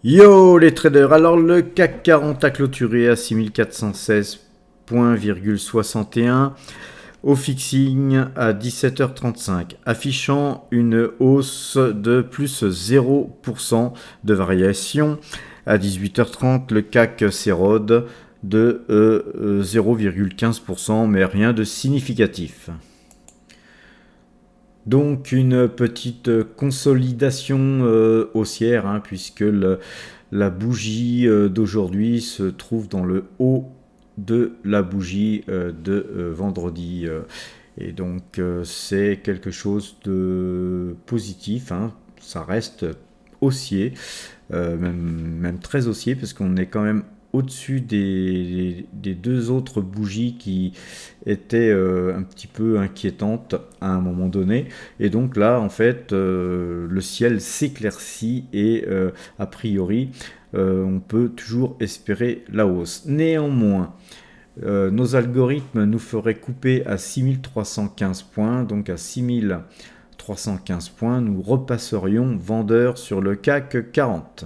Yo les traders, alors le CAC 40 a clôturé à 6416,61 au fixing à 17h35, affichant une hausse de plus 0% de variation. À 18h30, le CAC s'érode de 0,15%, mais rien de significatif. Donc une petite consolidation haussière, puisque la bougie d'aujourd'hui se trouve dans le haut de la bougie de vendredi. Et donc c'est quelque chose de positif, ça reste haussier, même très haussier, parce qu'on est quand même au-dessus des deux autres bougies qui étaient un petit peu inquiétantes à un moment donné. Et donc là, en fait, le ciel s'éclaircit et a priori, on peut toujours espérer la hausse. Néanmoins, nos algorithmes nous feraient couper à 6315 points, donc à 6315 points, nous repasserions vendeur sur le CAC 40.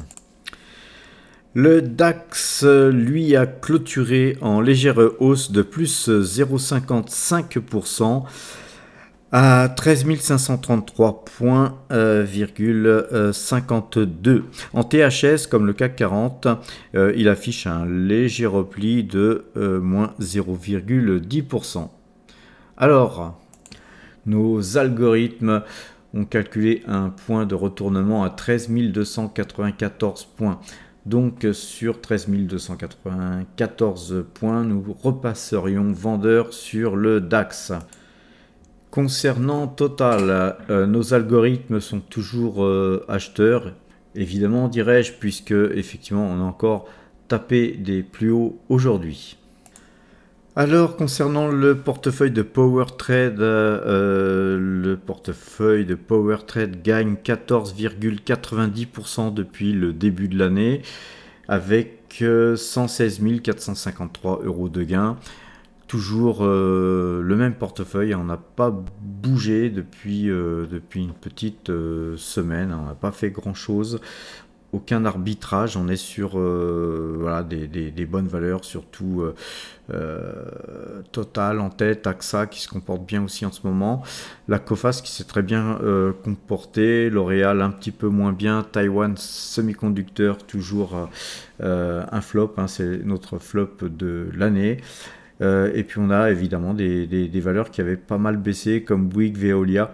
Le DAX, lui, a clôturé en légère hausse de plus 0,55% à 13 533 points, 52. En THS, comme le CAC 40, il affiche un léger repli de moins 0,10%. Alors, nos algorithmes ont calculé un point de retournement à 13 294 points. Donc sur 13 294 points, nous repasserions vendeur sur le DAX. Concernant Total, nos algorithmes sont toujours acheteurs, évidemment dirais-je, puisque effectivement on a encore tapé des plus hauts aujourd'hui. Alors concernant le portefeuille de PowerTrade, gagne 14,90% depuis le début de l'année avec 116 453 € de gain. Toujours le même portefeuille, on n'a pas bougé depuis une petite semaine, on n'a pas fait grand chose. Aucun arbitrage, on est sur voilà, des bonnes valeurs, surtout Total en tête, AXA qui se comporte bien aussi en ce moment, la Coface qui s'est très bien comportée, L'Oréal un petit peu moins bien, Taiwan Semiconducteur toujours un flop, c'est notre flop de l'année. Et puis on a évidemment des valeurs qui avaient pas mal baissé comme Bouygues, Veolia,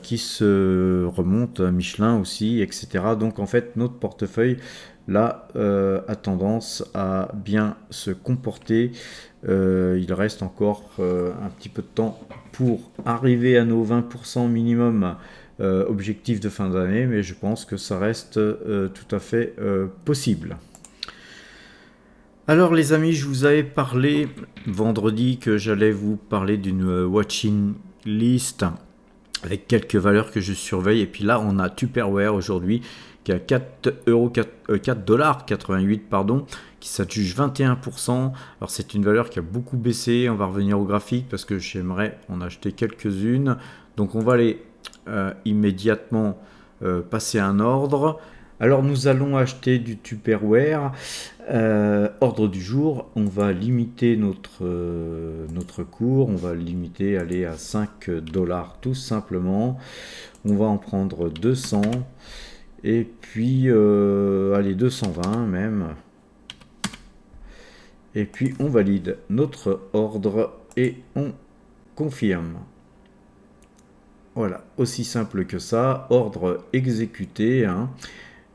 qui se remonte, Michelin aussi, etc. Donc en fait notre portefeuille là a tendance à bien se comporter. Il reste encore un petit peu de temps pour arriver à nos 20% minimum objectif de fin d'année, mais je pense que ça reste tout à fait possible. Alors les amis, je vous avais parlé vendredi que j'allais vous parler d'une watching list avec quelques valeurs que je surveille. Et puis là, on a Tupperware aujourd'hui qui a 4,88 $, qui s'adjuge 21%. Alors c'est une valeur qui a beaucoup baissé. On va revenir au graphique parce que j'aimerais en acheter quelques-unes. Donc on va aller immédiatement passer un ordre. Alors nous allons acheter du Tupperware. Ordre du jour, on va limiter notre cours, on va limiter, aller à 5 $ tout simplement. On va en prendre 200 et puis allez 220 même. Et puis on valide notre ordre et on confirme. Voilà, aussi simple que ça, ordre exécuté.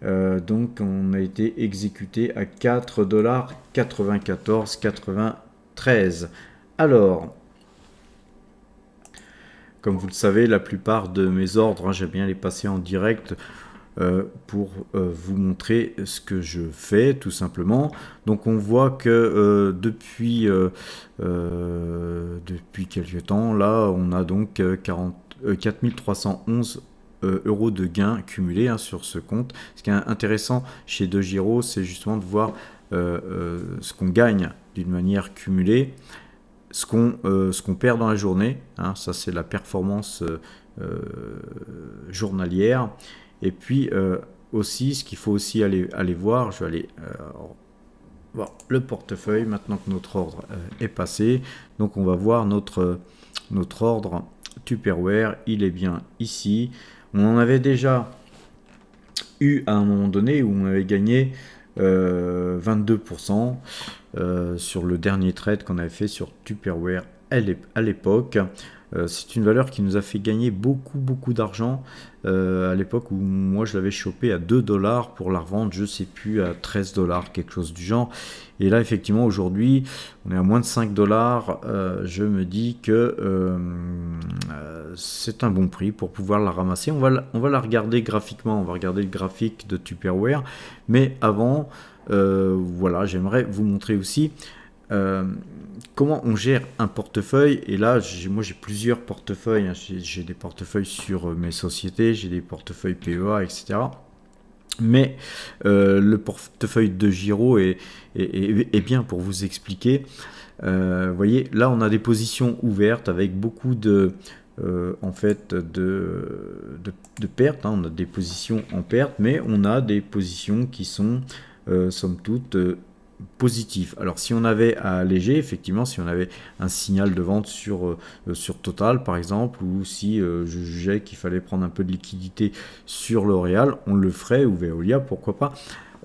Donc on a été exécuté à 4,94,93 $. Alors, comme vous le savez, la plupart de mes ordres, j'aime bien les passer en direct pour vous montrer ce que je fais tout simplement. Donc on voit que depuis quelques temps, là on a donc 4311 € de gains cumulés sur ce compte. Ce qui est intéressant chez DeGiro, c'est justement de voir ce qu'on gagne d'une manière cumulée, ce qu'on perd dans la journée. Ça, c'est la performance journalière. Et puis aussi, ce qu'il faut aussi aller voir, je vais aller voir le portefeuille maintenant que notre ordre est passé. Donc on va voir notre ordre Tupperware, il est bien ici. On en avait déjà eu à un moment donné où on avait gagné 22% sur le dernier trade qu'on avait fait sur Tupperware à l'époque. C'est une valeur qui nous a fait gagner beaucoup d'argent à l'époque où moi je l'avais chopé à 2 $, pour la revendre, je sais plus, à 13 $, quelque chose du genre. Et là effectivement aujourd'hui on est à moins de 5 $. Je me dis que c'est un bon prix pour pouvoir la ramasser. On va la regarder graphiquement, on va regarder le graphique de Tupperware, mais avant voilà, j'aimerais vous montrer aussi comment on gère un portefeuille. Et là moi j'ai plusieurs portefeuilles, hein. J'ai des portefeuilles sur mes sociétés, j'ai des portefeuilles PEA, etc. Mais le portefeuille de Giro est bien pour vous expliquer. Vous voyez, là on a des positions ouvertes avec beaucoup en fait de pertes, hein. On a des positions en perte, mais on a des positions qui sont somme toute positif. Alors si on avait à alléger, effectivement, si on avait un signal de vente sur Total par exemple, ou si je jugeais qu'il fallait prendre un peu de liquidité sur L'Oréal, on le ferait, ou Veolia, pourquoi pas,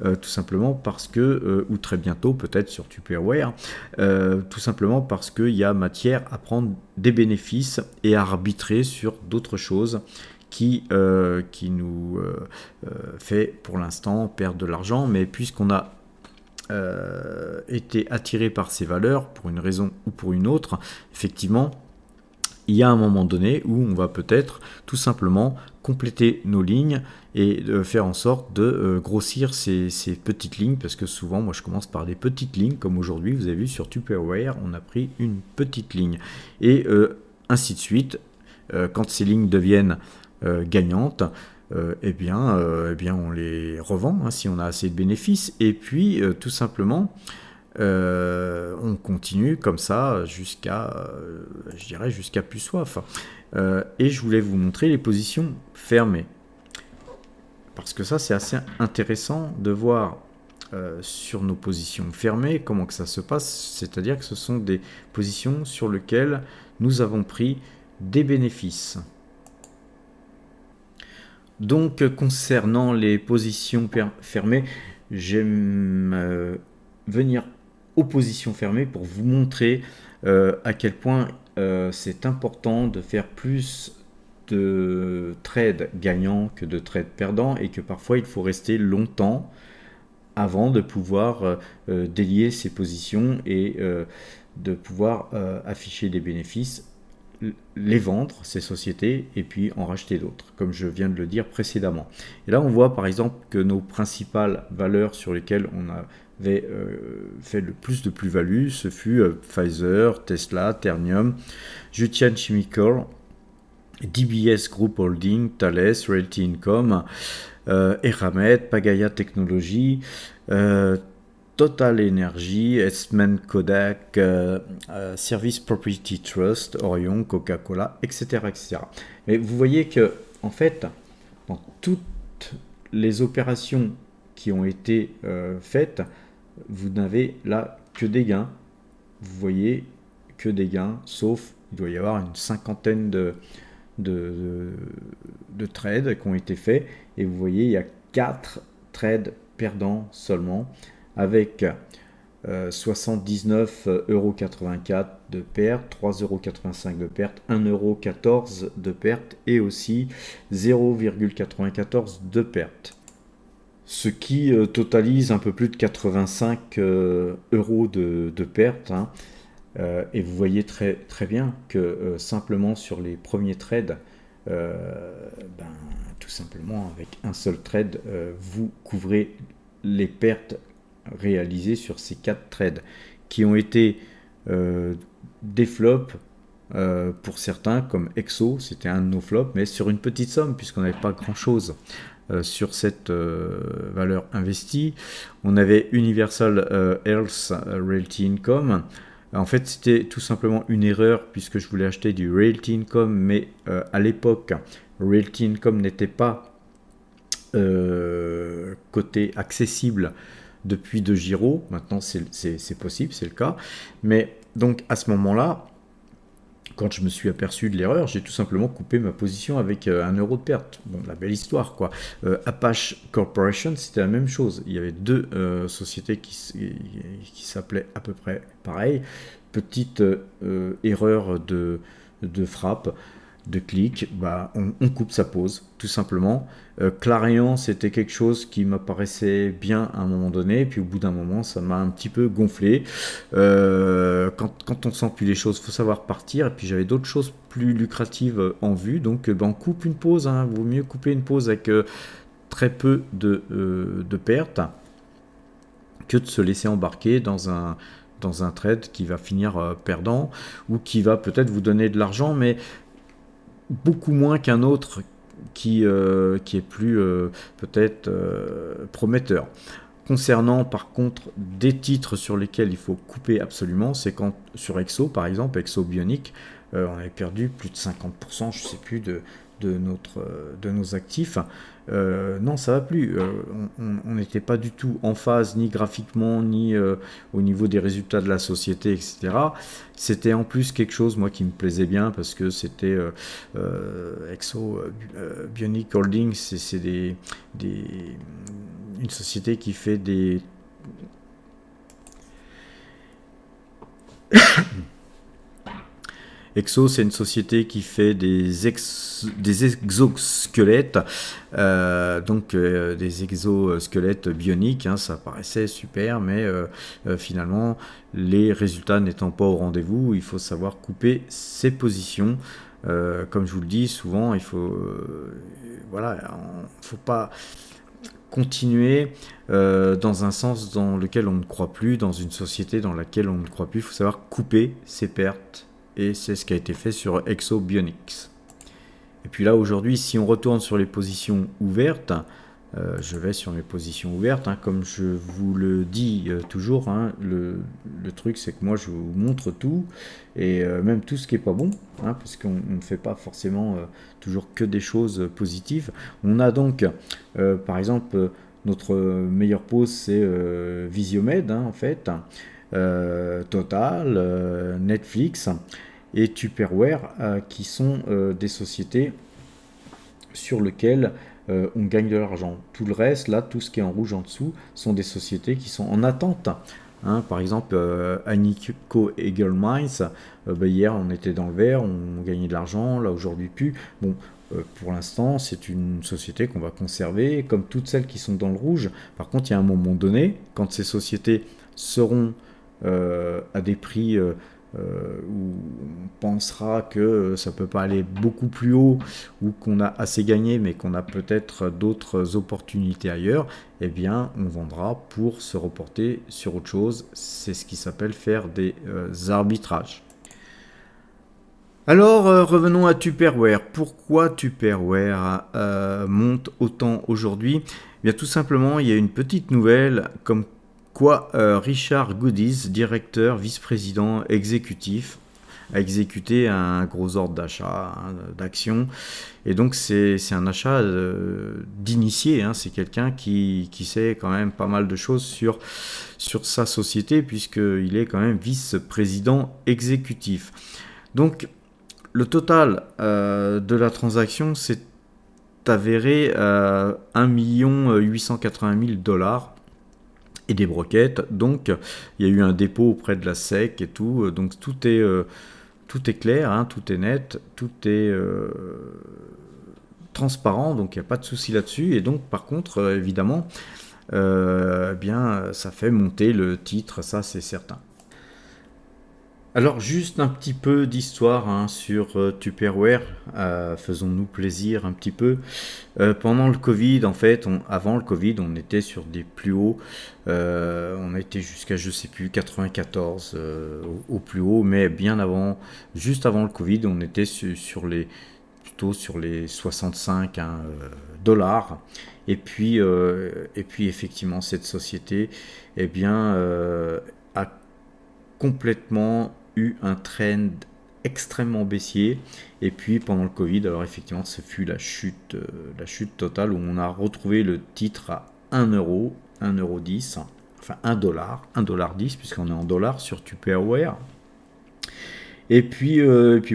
tout simplement parce que, ou très bientôt peut-être sur Tupperware, tout simplement parce qu'il y a matière à prendre des bénéfices et à arbitrer sur d'autres choses qui nous fait pour l'instant perdre de l'argent. Mais puisqu'on a été attiré par ces valeurs pour une raison ou pour une autre, effectivement il y a un moment donné où on va peut-être tout simplement compléter nos lignes et faire en sorte de grossir ces petites lignes, parce que souvent moi je commence par des petites lignes, comme aujourd'hui vous avez vu sur Tupperware on a pris une petite ligne, et ainsi de suite. Quand ces lignes deviennent gagnantes, eh bien on les revend, hein, si on a assez de bénéfices, et puis tout simplement on continue comme ça jusqu'à je dirais jusqu'à plus soif. Et je voulais vous montrer les positions fermées, parce que ça c'est assez intéressant de voir sur nos positions fermées comment que ça se passe. C'est-à-dire que ce sont des positions sur lesquelles nous avons pris des bénéfices. Donc concernant les positions fermées, j'aime venir aux positions fermées pour vous montrer à quel point c'est important de faire plus de trades gagnants que de trades perdants, et que parfois il faut rester longtemps avant de pouvoir délier ces positions et de pouvoir afficher des bénéfices, les vendre, ces sociétés, et puis en racheter d'autres, comme je viens de le dire précédemment. Et là on voit par exemple que nos principales valeurs sur lesquelles on avait fait le plus de plus-value, ce fut Pfizer, Tesla, Ternium, Jutian Chemical, DBS Group Holding, Thales, Realty Income, Eramet, Pagaya Technologies, Total Energy, Eastman Kodak, Service Property Trust, Orion, Coca-Cola, etc., etc. Mais vous voyez que, en fait, dans toutes les opérations qui ont été faites, vous n'avez là que des gains. Vous voyez que des gains, sauf il doit y avoir une cinquantaine de trades qui ont été faits, et vous voyez il y a 4 trades perdants seulement, avec 79,84 € de perte, 3,85 € de perte, 1,14 € de perte, et aussi 0,94 € de perte. Ce qui totalise un peu plus de 85 € de perte, hein. Et vous voyez très bien que simplement sur les premiers trades, tout simplement avec un seul trade, vous couvrez les pertes réalisées sur ces 4 trades, qui ont été des flops pour certains, comme Exo, c'était un de nos flops, mais sur une petite somme, puisqu'on n'avait pas grand chose sur cette valeur investie. On avait Universal Health Realty Income. En fait, c'était tout simplement une erreur, puisque je voulais acheter du Realty Income, mais à l'époque, Realty Income n'était pas côté accessible depuis De Giro. Maintenant, c'est possible, c'est le cas. Mais donc, à ce moment-là, quand je me suis aperçu de l'erreur, j'ai tout simplement coupé ma position avec 1 € de perte. Bon, la belle histoire, quoi. Apache Corporation, c'était la même chose. Il y avait deux sociétés qui s'appelaient à peu près pareil. Petite erreur de frappe, de clic, bah, on coupe sa pause, tout simplement. Clarion, c'était quelque chose qui m'apparaissait bien à un moment donné, puis au bout d'un moment, ça m'a un petit peu gonflé. Quand on sent plus les choses, il faut savoir partir, et puis j'avais d'autres choses plus lucratives en vue, donc ben, on coupe une pause, hein. Vaut mieux couper une pause avec très peu de pertes que de se laisser embarquer dans un trade qui va finir perdant, ou qui va peut-être vous donner de l'argent, mais beaucoup moins qu'un autre qui est plus peut-être prometteur. Concernant par contre des titres sur lesquels il faut couper absolument, c'est quand sur Exo par exemple, Exo Bionic, on avait perdu plus de 50%, je sais plus, de nos actifs. Non, ça va plus. On n'était pas du tout en phase, ni graphiquement, ni au niveau des résultats de la société, etc. C'était en plus quelque chose, moi, qui me plaisait bien, parce que c'était Exo Bionic Holdings, c'est une société qui fait des Exo, c'est une société qui fait des exosquelettes, des exosquelettes bioniques, hein, ça paraissait super, mais finalement, les résultats n'étant pas au rendez-vous, il faut savoir couper ses positions. Comme je vous le dis souvent, il faut, faut pas continuer dans un sens dans lequel on ne croit plus, dans une société dans laquelle on ne croit plus. Il faut savoir couper ses pertes. Et c'est ce qui a été fait sur Exo Bionics. Et puis là, aujourd'hui, si on retourne sur les positions ouvertes, je vais sur mes positions ouvertes, hein, comme je vous le dis toujours, hein, le truc c'est que moi je vous montre tout, et même tout ce qui est pas bon, hein, parce qu'on ne fait pas forcément toujours que des choses positives. On a donc, par exemple, notre meilleure pause c'est Visiomed, hein, en fait, Total, Netflix et Tupperware, qui sont des sociétés sur lesquelles on gagne de l'argent. Tout le reste, là, tout ce qui est en rouge en dessous, sont des sociétés qui sont en attente. Hein, par exemple, Anico Eagle Mines, hier on était dans le vert, on gagnait de l'argent, là aujourd'hui plus. Bon, pour l'instant, c'est une société qu'on va conserver, comme toutes celles qui sont dans le rouge. Par contre, il y a un moment donné, quand ces sociétés seront à des prix où on pensera que ça peut pas aller beaucoup plus haut, ou qu'on a assez gagné mais qu'on a peut-être d'autres opportunités ailleurs, eh bien on vendra pour se reporter sur autre chose. C'est ce qui s'appelle faire des arbitrages. Alors revenons à Tupperware. Pourquoi Tupperware monte autant aujourd'hui? Eh bien tout simplement, il y a une petite nouvelle comme quoi Richard Goodies, directeur, vice-président exécutif, a exécuté un gros ordre d'achat, hein, d'actions. Et donc c'est un achat d'initié, hein. C'est quelqu'un qui sait quand même pas mal de choses sur sa société, puisqu'il est quand même vice-président exécutif. Donc le total de la transaction s'est avéré à 1 880 000 $. Et des broquettes, donc il y a eu un dépôt auprès de la SEC et tout, donc tout est clair, hein, tout est net, tout est transparent, donc il n'y a pas de souci là-dessus. Et donc par contre, évidemment, bien ça fait monter le titre, ça c'est certain. Alors juste un petit peu d'histoire, hein, sur Tupperware, faisons-nous plaisir un petit peu. Pendant le Covid, en fait, avant le Covid, on était sur des plus hauts, on a été jusqu'à, je sais plus, 94 au plus haut, mais bien avant, juste avant le Covid, on était plutôt sur les 65 $. Et puis effectivement, cette société, a complètement eu un trend extrêmement baissier. Et puis pendant le Covid, alors effectivement, ce fut la chute totale où on a retrouvé le titre à 1 euro, 1,10 €, enfin 1 dollar, 1,10 $, puisqu'on est en dollars sur Tupperware. Et puis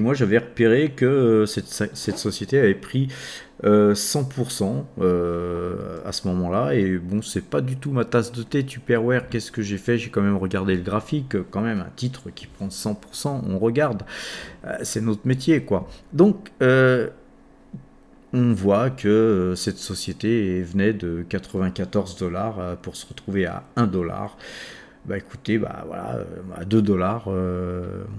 moi j'avais repéré que cette société avait pris 100% à ce moment-là. Et bon, c'est pas du tout ma tasse de thé, Tupperware. Qu'est-ce que j'ai fait? J'ai quand même regardé le graphique. Quand même, un titre qui prend 100%, on regarde. C'est notre métier, quoi. Donc, on voit que cette société venait de 94 $ pour se retrouver à 1 dollar. Bah écoutez, bah voilà, à 2 $,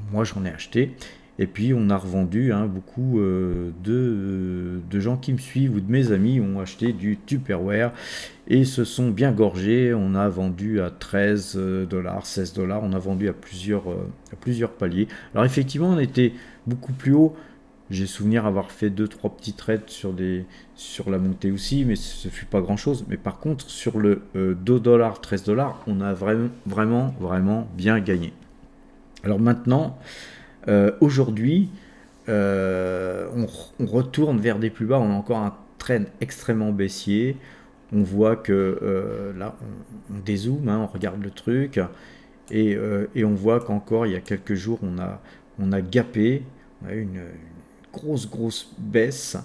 moi j'en ai acheté. Et puis on a revendu, hein, beaucoup de gens qui me suivent ou de mes amis ont acheté du Tupperware et se sont bien gorgés. On a vendu à 13 $, 16 $, on a vendu à plusieurs paliers. Alors effectivement, on était beaucoup plus haut. J'ai souvenir avoir fait 2-3 petits trades sur la montée aussi, mais ce fut pas grand chose. Mais par contre, sur le 2 $, 13 $, on a vraiment bien gagné. Alors maintenant, aujourd'hui, on retourne vers des plus bas. On a encore un trend extrêmement baissier. On voit que là, on dézoome, hein, on regarde le truc. Et on voit qu'encore, il y a quelques jours, on a gapé. On a eu une grosse baisse.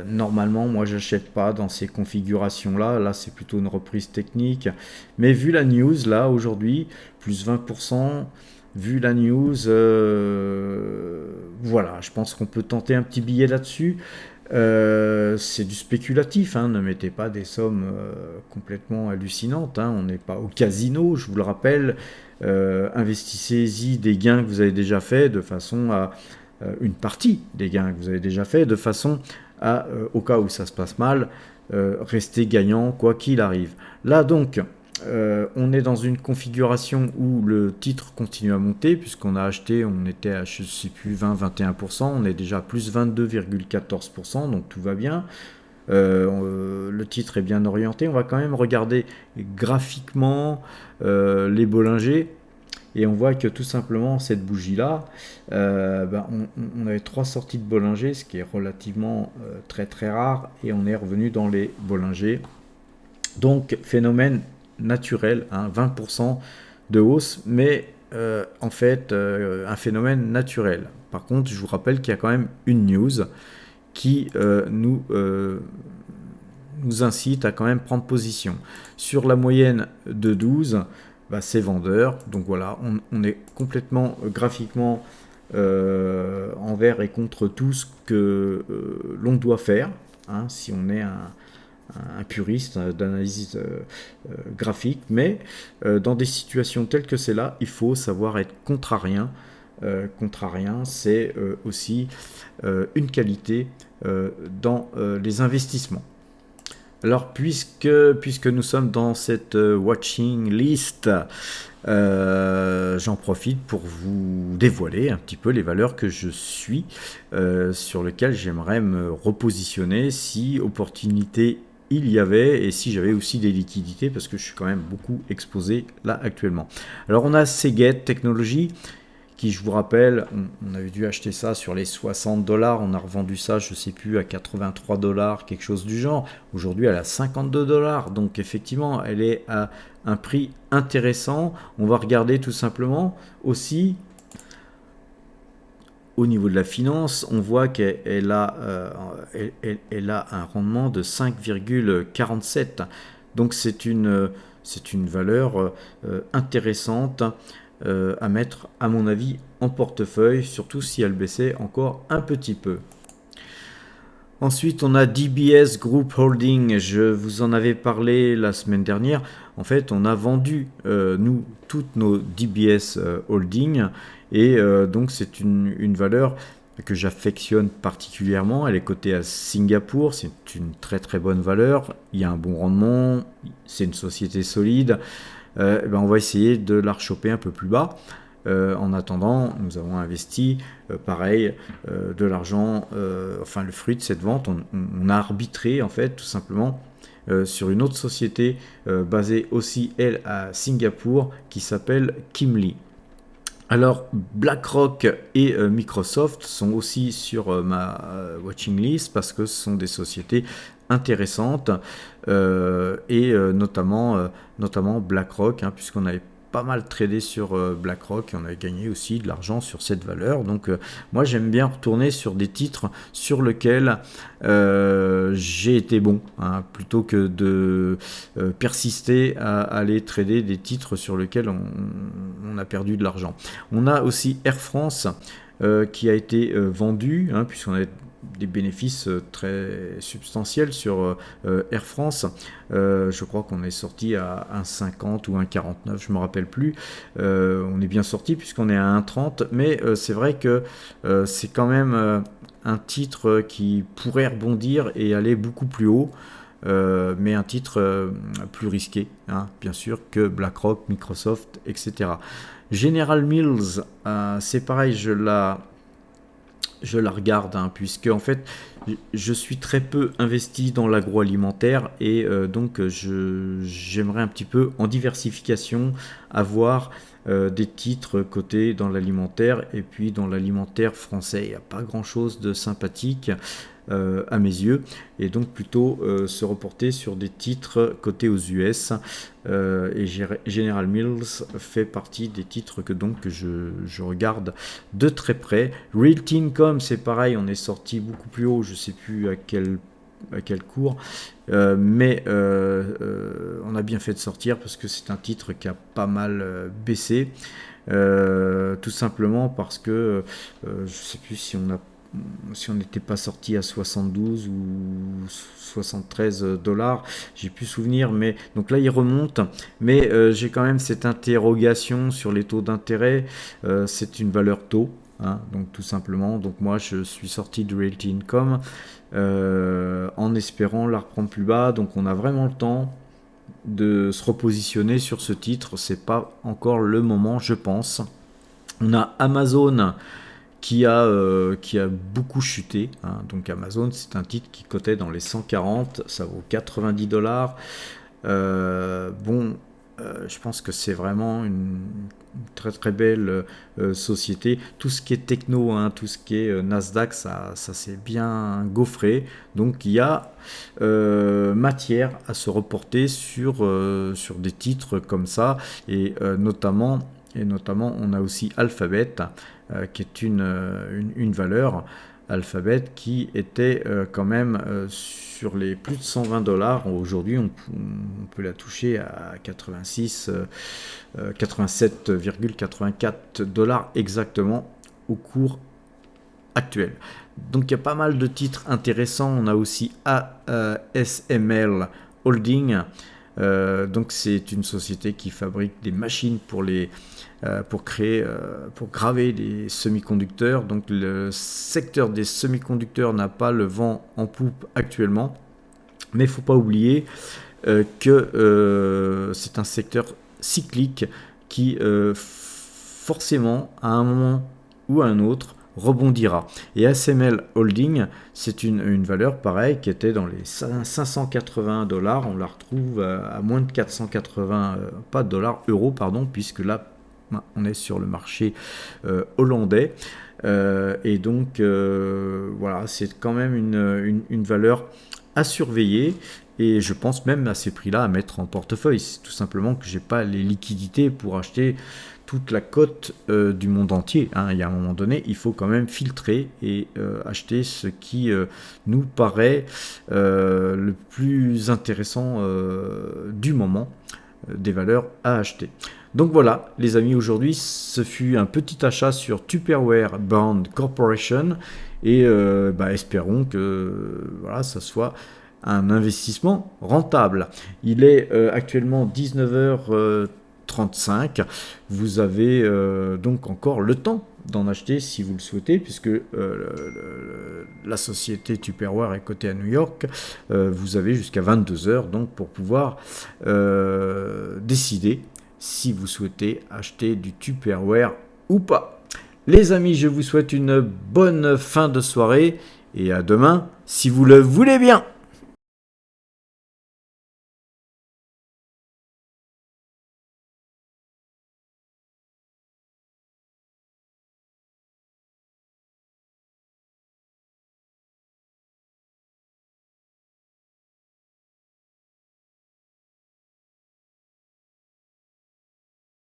Normalement, moi, j'achète pas dans ces configurations-là. Là, c'est plutôt une reprise technique. Mais vu la news, là, aujourd'hui, plus 20%, vu la news, voilà, je pense qu'on peut tenter un petit billet là-dessus. C'est du spéculatif, hein, ne mettez pas des sommes complètement hallucinantes, hein, on n'est pas au casino, je vous le rappelle. Investissez-y des gains que vous avez déjà fait de façon à une partie des gains que vous avez déjà fait de façon à, au cas où ça se passe mal, rester gagnant quoi qu'il arrive. Là donc, on est dans une configuration où le titre continue à monter puisqu'on a acheté, on était à je sais plus 20-21%, on est déjà à plus 22,14%, donc tout va bien. Le titre est bien orienté. On va quand même regarder graphiquement les Bollinger. Et on voit que tout simplement cette bougie-là, on avait 3 sorties de Bollinger, ce qui est relativement très rare, et on est revenu dans les Bollinger. Donc phénomène naturel, hein, 20% de hausse, mais en fait un phénomène naturel. Par contre, je vous rappelle qu'il y a quand même une news qui nous incite à quand même prendre position. Sur la moyenne de 12, c'est vendeur. Donc voilà, on est complètement graphiquement envers et contre tout ce que l'on doit faire, hein, si on est un puriste d'analyse graphique. Mais dans des situations telles que celle-là, il faut savoir être contrarien. Contrarien, c'est aussi une qualité dans les investissements. Alors, puisque nous sommes dans cette watching list, j'en profite pour vous dévoiler un petit peu les valeurs que je suis, sur lesquelles j'aimerais me repositionner si opportunité il y avait et si j'avais aussi des liquidités, parce que je suis quand même beaucoup exposé là actuellement. Alors, on a Seagate Technologies, qui, je vous rappelle, on avait dû acheter ça sur les 60 $, on a revendu ça, je ne sais plus, à 83 $, quelque chose du genre. Aujourd'hui, elle est à 52 $, donc effectivement, elle est à un prix intéressant. On va regarder tout simplement aussi, au niveau de la finance, on voit qu'elle a, elle a un rendement de 5,47. Donc c'est une valeur intéressante à mettre, à mon avis, en portefeuille, surtout si elle baissait encore un petit peu. Ensuite, on a DBS Group Holding. Je vous en avais parlé la semaine dernière. En fait, on a vendu, nous, toutes nos DBS Holding. Et donc, c'est une valeur que j'affectionne particulièrement. Elle est cotée à Singapour. C'est une très bonne valeur. Il y a un bon rendement. C'est une société solide. On va essayer de la rechoper un peu plus bas. En attendant, nous avons investi, pareil, de l'argent, enfin le fruit de cette vente, on a arbitré en fait tout simplement sur une autre société basée aussi elle à Singapour qui s'appelle Kimley. Alors, BlackRock et Microsoft sont aussi sur ma watching list parce que ce sont des sociétés intéressantes et notamment BlackRock, hein, puisqu'on avait pas mal tradé sur BlackRock et on a gagné aussi de l'argent sur cette valeur. Donc moi j'aime bien retourner sur des titres sur lesquels j'ai été bon, hein, plutôt que de persister à aller trader des titres sur lesquels on a perdu de l'argent. On a aussi Air France qui a été vendu, hein, puisqu'on a des bénéfices très substantiels sur Air France. Je crois qu'on est sorti à 1,50 ou 1,49, je ne me rappelle plus. On est bien sorti puisqu'on est à 1,30, mais c'est vrai que c'est quand même un titre qui pourrait rebondir et aller beaucoup plus haut. Mais un titre plus risqué, hein, bien sûr, que BlackRock, Microsoft, etc. General Mills, c'est pareil, je la regarde, hein, puisque en fait je suis très peu investi dans l'agroalimentaire et donc j'aimerais un petit peu en diversification avoir des titres cotés dans l'alimentaire et puis dans l'alimentaire français. Il n'y a pas grand chose de sympathique à mes yeux, et donc plutôt se reporter sur des titres cotés aux US, et General Mills fait partie des titres que je regarde de très près. Realty Income, c'est pareil, on est sorti beaucoup plus haut, je sais plus à quel cours, mais on a bien fait de sortir parce que c'est un titre qui a pas mal baissé, tout simplement parce que je sais plus si on n'était pas sorti à 72 ou 73 dollars, j'ai plus souvenir, mais donc là il remonte, mais j'ai quand même cette interrogation sur les taux d'intérêt. C'est une valeur taux, hein, donc tout simplement, donc moi je suis sorti de Realty Income en espérant la reprendre plus bas, donc on a vraiment le temps de se repositionner sur ce titre, c'est pas encore le moment, je pense. On a Amazon qui a beaucoup chuté, hein. Donc Amazon, c'est un titre qui cotait dans les 140, ça vaut 90 dollars. Je pense que c'est vraiment une très très belle société. Tout ce qui est techno, hein, tout ce qui est Nasdaq, ça s'est bien gaufré. Donc il y a matière à se reporter sur des titres comme ça, et notamment on a aussi Alphabet, qui est une valeur, Alphabet, qui était quand même sur les plus de 120 dollars. Aujourd'hui, on peut la toucher à 87,84 dollars exactement au cours actuel. Donc il y a pas mal de titres intéressants. On a aussi ASML Holding. Donc c'est une société qui fabrique des machines pour graver des semi-conducteurs. Donc le secteur des semi-conducteurs n'a pas le vent en poupe actuellement, mais il ne faut pas oublier que c'est un secteur cyclique qui forcément à un moment ou à un autre rebondira. Et ASML Holding, c'est une valeur pareille qui était dans les 580 dollars. On la retrouve à moins de 480, pas dollars, euros, pardon, puisque là on est sur le marché hollandais. Et donc voilà, c'est quand même une valeur à surveiller. Et je pense même à ces prix-là à mettre en portefeuille. C'est tout simplement que j'ai pas les liquidités pour acheter toute la cote du monde entier, hein. Il y a un moment donné, il faut quand même filtrer et acheter ce qui nous paraît le plus intéressant du moment, des valeurs à acheter. Donc voilà, les amis, aujourd'hui, ce fut un petit achat sur Tupperware Bond Corporation, et espérons que voilà, ça soit un investissement rentable. Il est actuellement 19h35. Vous avez donc encore le temps d'en acheter si vous le souhaitez, puisque la société Tupperware est cotée à New York. Vous avez jusqu'à 22h donc pour pouvoir décider si vous souhaitez acheter du Tupperware ou pas. Les amis, je vous souhaite une bonne fin de soirée et à demain si vous le voulez bien.